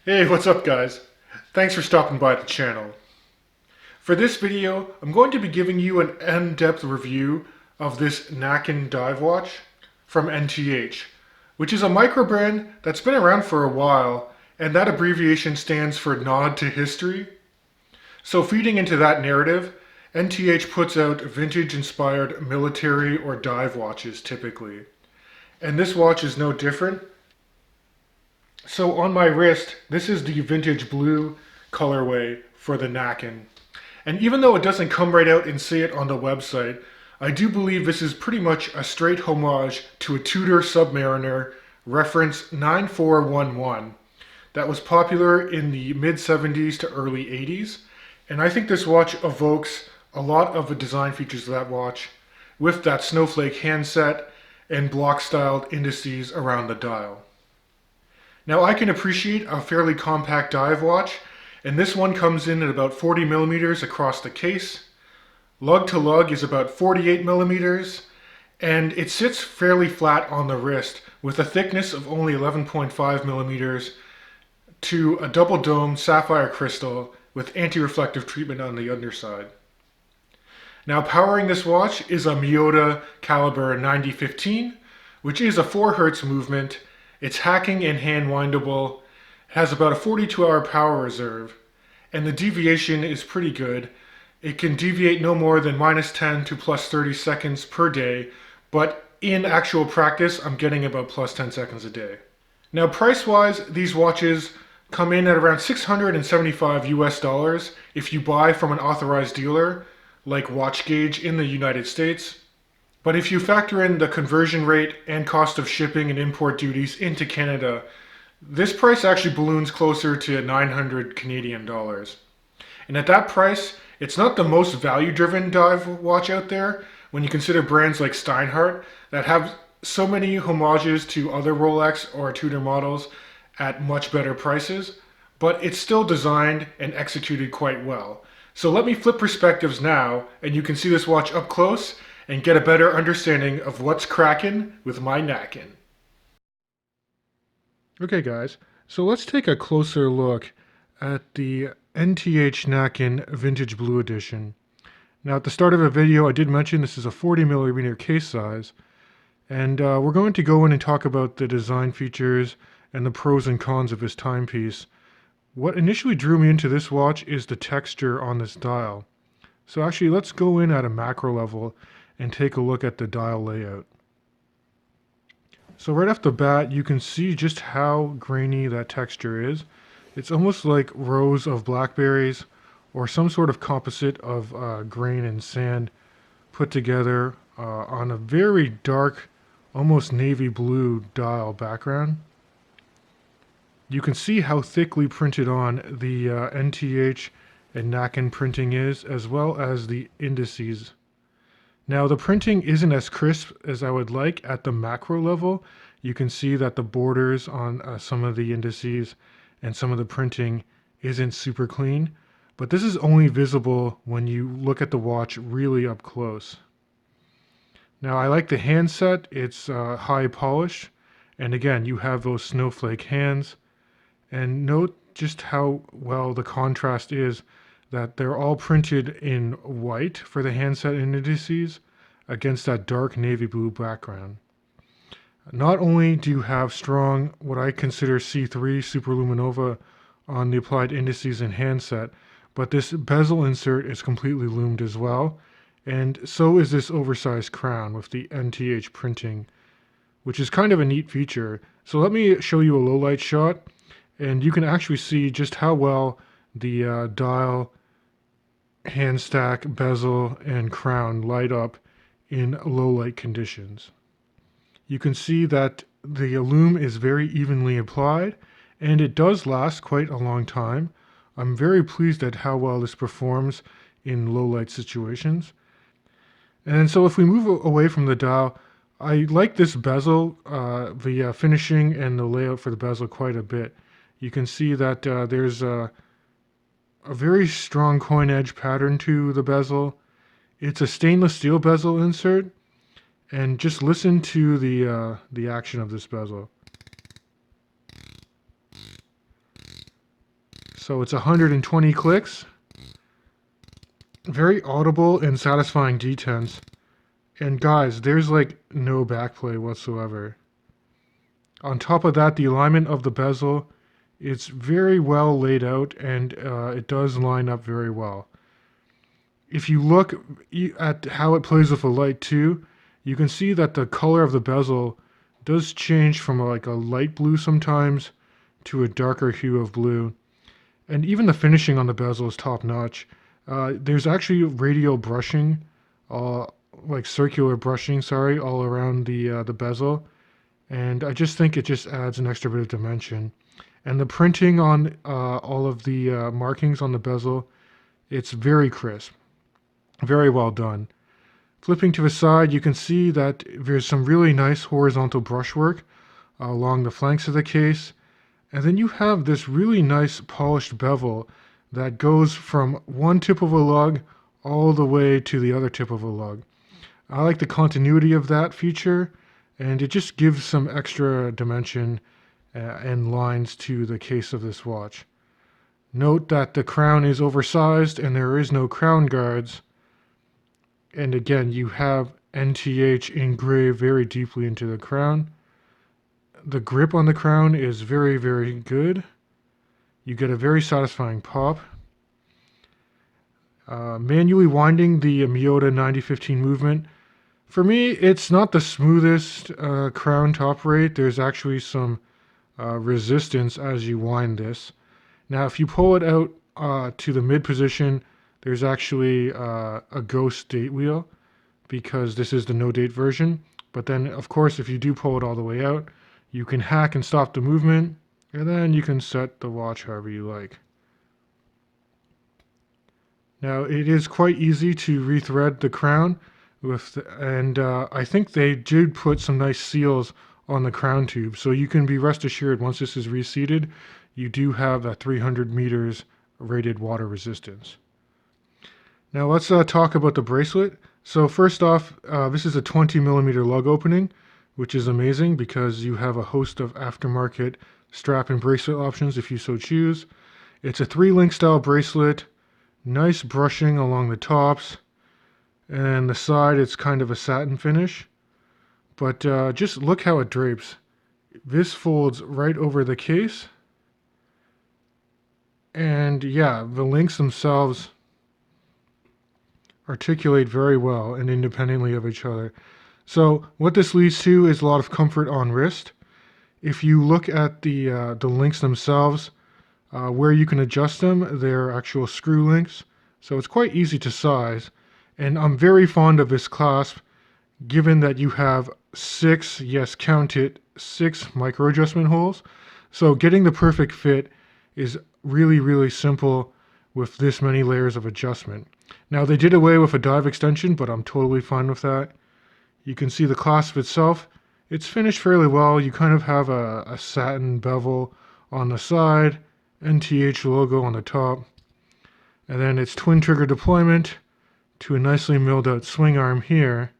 Hey, what's up guys? Thanks for stopping by the channel. For this video, I'm going to be giving you an in-depth review of this Nacken dive watch from NTH, which is a micro brand that's been around for a while, and that abbreviation stands for Nod to History. So feeding into that narrative, NTH puts out vintage-inspired military or dive watches typically. And this watch is no different. So on my wrist, this is the vintage blue colorway for the Nacken. And even though it doesn't come right out and say it on the website, I do believe this is pretty much a straight homage to a Tudor Submariner reference 9411 that was popular in the mid-70s to early 80s. And I think this watch evokes a lot of the design features of that watch with that snowflake handset and block-styled indices around the dial. Now I can appreciate a fairly compact dive watch, and this one comes in at about 40 millimeters across the case. Lug to lug is about 48 millimeters, and it sits fairly flat on the wrist with a thickness of only 11.5 millimeters to a double dome sapphire crystal with anti-reflective treatment on the underside. Now powering this watch is a Miyota caliber 9015, which is a 4 Hz movement. It's hacking and hand windable, has about a 42-hour power reserve, and the deviation is pretty good. It can deviate no more than -10 to +30 seconds per day, but in actual practice, I'm getting about +10 seconds a day. Now price-wise, these watches come in at around $675 US if you buy from an authorized dealer, like WatchGauge in the United States. But if you factor in the conversion rate and cost of shipping and import duties into Canada, this price actually balloons closer to 900 Canadian dollars. And at that price, it's not the most value-driven dive watch out there when you consider brands like Steinhardt that have so many homages to other Rolex or Tudor models at much better prices, but it's still designed and executed quite well. So let me flip perspectives now, and you can see this watch up close and get a better understanding of what's crackin' with my Nacken. Okay guys, so let's take a closer look at the NTH Nacken Vintage Blue Edition. Now at the start of the video I did mention this is a 40 millimeter case size, and we're going to go in and talk about the design features and the pros and cons of this timepiece. What initially drew me into this watch is the texture on this dial. So actually let's go in at a macro level and take a look at the dial layout. So right off the bat, you can see just how grainy that texture is. It's almost like rows of blackberries or some sort of composite of grain and sand put together on a very dark, almost navy blue dial background. You can see how thickly printed on the NTH and Nacken printing is, as well as the indices. Now the printing isn't as crisp as I would like at the macro level. You can see that the borders on some of the indices and some of the printing isn't super clean, but this is only visible when you look at the watch really up close. Now I like the handset, it's high polish, and again you have those snowflake hands, and note just how well the contrast is that they're all printed in white for the handset and indices against that dark navy blue background. Not only do you have strong, what I consider C3 superluminova on the applied indices and handset, but this bezel insert is completely loomed as well, and so is this oversized crown with the NTH printing, which is kind of a neat feature. So let me show you a low light shot, and you can actually see just how well the dial, hand stack, bezel, and crown light up in low light conditions. You can see that the lume is very evenly applied, and it does last quite a long time. I'm very pleased at how well this performs in low light situations. And so if we move away from the dial, I like this bezel, the finishing and the layout for the bezel quite a bit. You can see that there's a very strong coin edge pattern to the bezel. It's a stainless steel bezel insert, and just listen to the action of this bezel. So it's 120 clicks. Very audible and satisfying detents. And guys, there's like no backplay whatsoever. On top of that, the alignment of the bezel, it's very well laid out, and it does line up very well. If you look at how it plays with the light too, you can see that the color of the bezel does change from like a light blue sometimes to a darker hue of blue. And even the finishing on the bezel is top notch. There's actually radial brushing, like circular brushing, sorry, all around the bezel. And I just think it just adds an extra bit of dimension. And the printing on all of the markings on the bezel, it's very crisp. Very well done. Flipping to the side, you can see that there's some really nice horizontal brushwork along the flanks of the case. And then you have this really nice polished bevel that goes from one tip of a lug all the way to the other tip of a lug. I like the continuity of that feature, and it just gives some extra dimension and lines to the case of this watch. Note that the crown is oversized and there is no crown guards. And again, you have NTH engraved very deeply into the crown. The grip on the crown is very, very good. You get a very satisfying pop. Manually winding the Miyota 9015 movement. For me, it's not the smoothest crown top rate. There's actually some resistance as you wind this. Now, if you pull it out to the mid position, there's actually a ghost date wheel because this is the no date version. But then, of course, if you do pull it all the way out, you can hack and stop the movement, and then you can set the watch however you like. Now, it is quite easy to rethread the crown, and I think they did put some nice seals on the crown tube, so you can be rest assured once this is reseated, you do have that 300 meters rated water resistance. Now let's talk about the bracelet. So first off, this is a 20 millimeter lug opening, which is amazing because you have a host of aftermarket strap and bracelet options if you so choose. It's a 3-link style bracelet, nice brushing along the tops, and the side it's kind of a satin finish. But just look how it drapes. This folds right over the case. And yeah, the links themselves articulate very well and independently of each other. So what this leads to is a lot of comfort on wrist. If you look at the links themselves, where you can adjust them, they're actual screw links. So it's quite easy to size. And I'm very fond of this clasp, given that you have 6, yes, count it, 6 micro adjustment holes. So getting the perfect fit is really, really simple with this many layers of adjustment. Now they did away with a dive extension, but I'm totally fine with that. You can see the clasp itself. It's finished fairly well. You kind of have a satin bevel on the side, NTH logo on the top, and then it's twin trigger deployment to a nicely milled out swing arm here.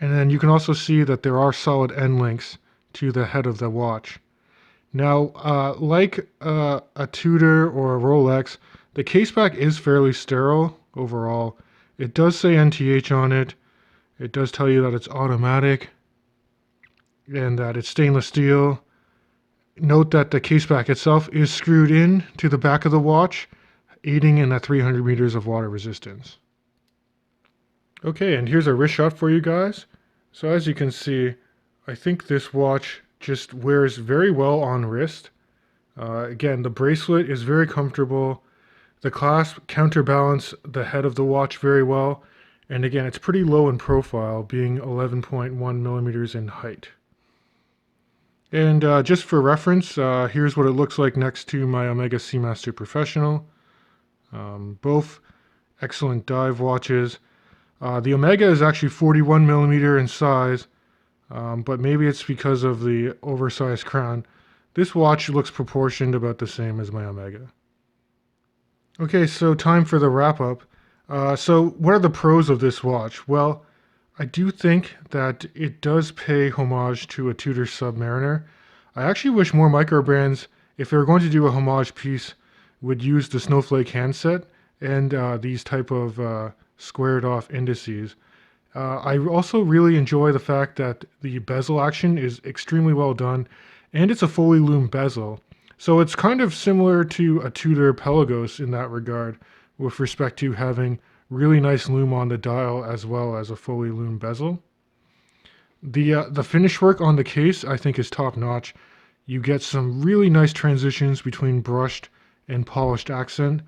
And then you can also see that there are solid end links to the head of the watch. Now, like a Tudor or a Rolex, the caseback is fairly sterile overall. It does say NTH on it. It does tell you that it's automatic and that it's stainless steel. Note that the caseback itself is screwed in to the back of the watch, aiding in that 300 meters of water resistance. Okay, and here's a wrist shot for you guys. So as you can see, I think this watch just wears very well on wrist. Again, the bracelet is very comfortable. The clasp counterbalance the head of the watch very well. And again, it's pretty low in profile, being 11.1 millimeters in height. And just for reference, here's what it looks like next to my Omega Seamaster Professional. Both excellent dive watches. The Omega is actually 41 millimeter in size, but maybe it's because of the oversized crown. This watch looks proportioned about the same as my Omega. Okay, so time for the wrap-up. So what are the pros of this watch? Well, I do think that it does pay homage to a Tudor Submariner. I actually wish more micro brands if they're going to do a homage piece, would use the snowflake handset and these type of squared off indices. I also really enjoy the fact that the bezel action is extremely well done, and it's a fully loomed bezel. So it's kind of similar to a Tudor Pelagos in that regard, with respect to having really nice loom on the dial as well as a fully loomed bezel. The finish work on the case I think is top notch. You get some really nice transitions between brushed and polished accent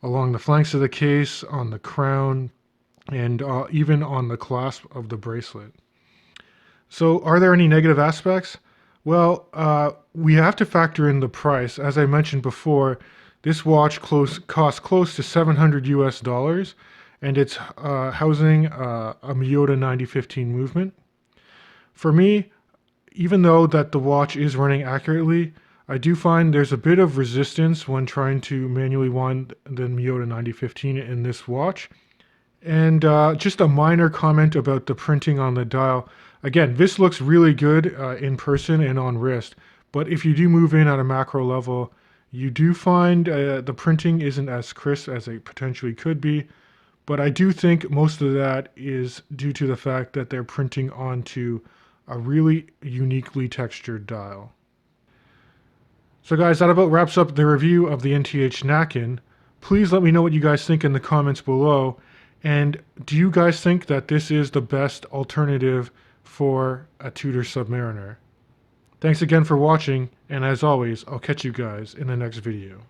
along the flanks of the case, on the crown, and even on the clasp of the bracelet. So are there any negative aspects? Well, we have to factor in the price. As I mentioned before, this watch costs close to 700 US dollars, and it's housing a Miyota 9015 movement. For me, even though that the watch is running accurately, I do find there's a bit of resistance when trying to manually wind the Miyota 9015 in this watch. And just a minor comment about the printing on the dial. Again, this looks really good in person and on wrist, but if you do move in at a macro level, you do find the printing isn't as crisp as it potentially could be. But I do think most of that is due to the fact that they're printing onto a really uniquely textured dial. So guys, that about wraps up the review of the NTH Nacken. Please let me know what you guys think in the comments below. And do you guys think that this is the best alternative for a Tudor Submariner? Thanks again for watching, and as always, I'll catch you guys in the next video.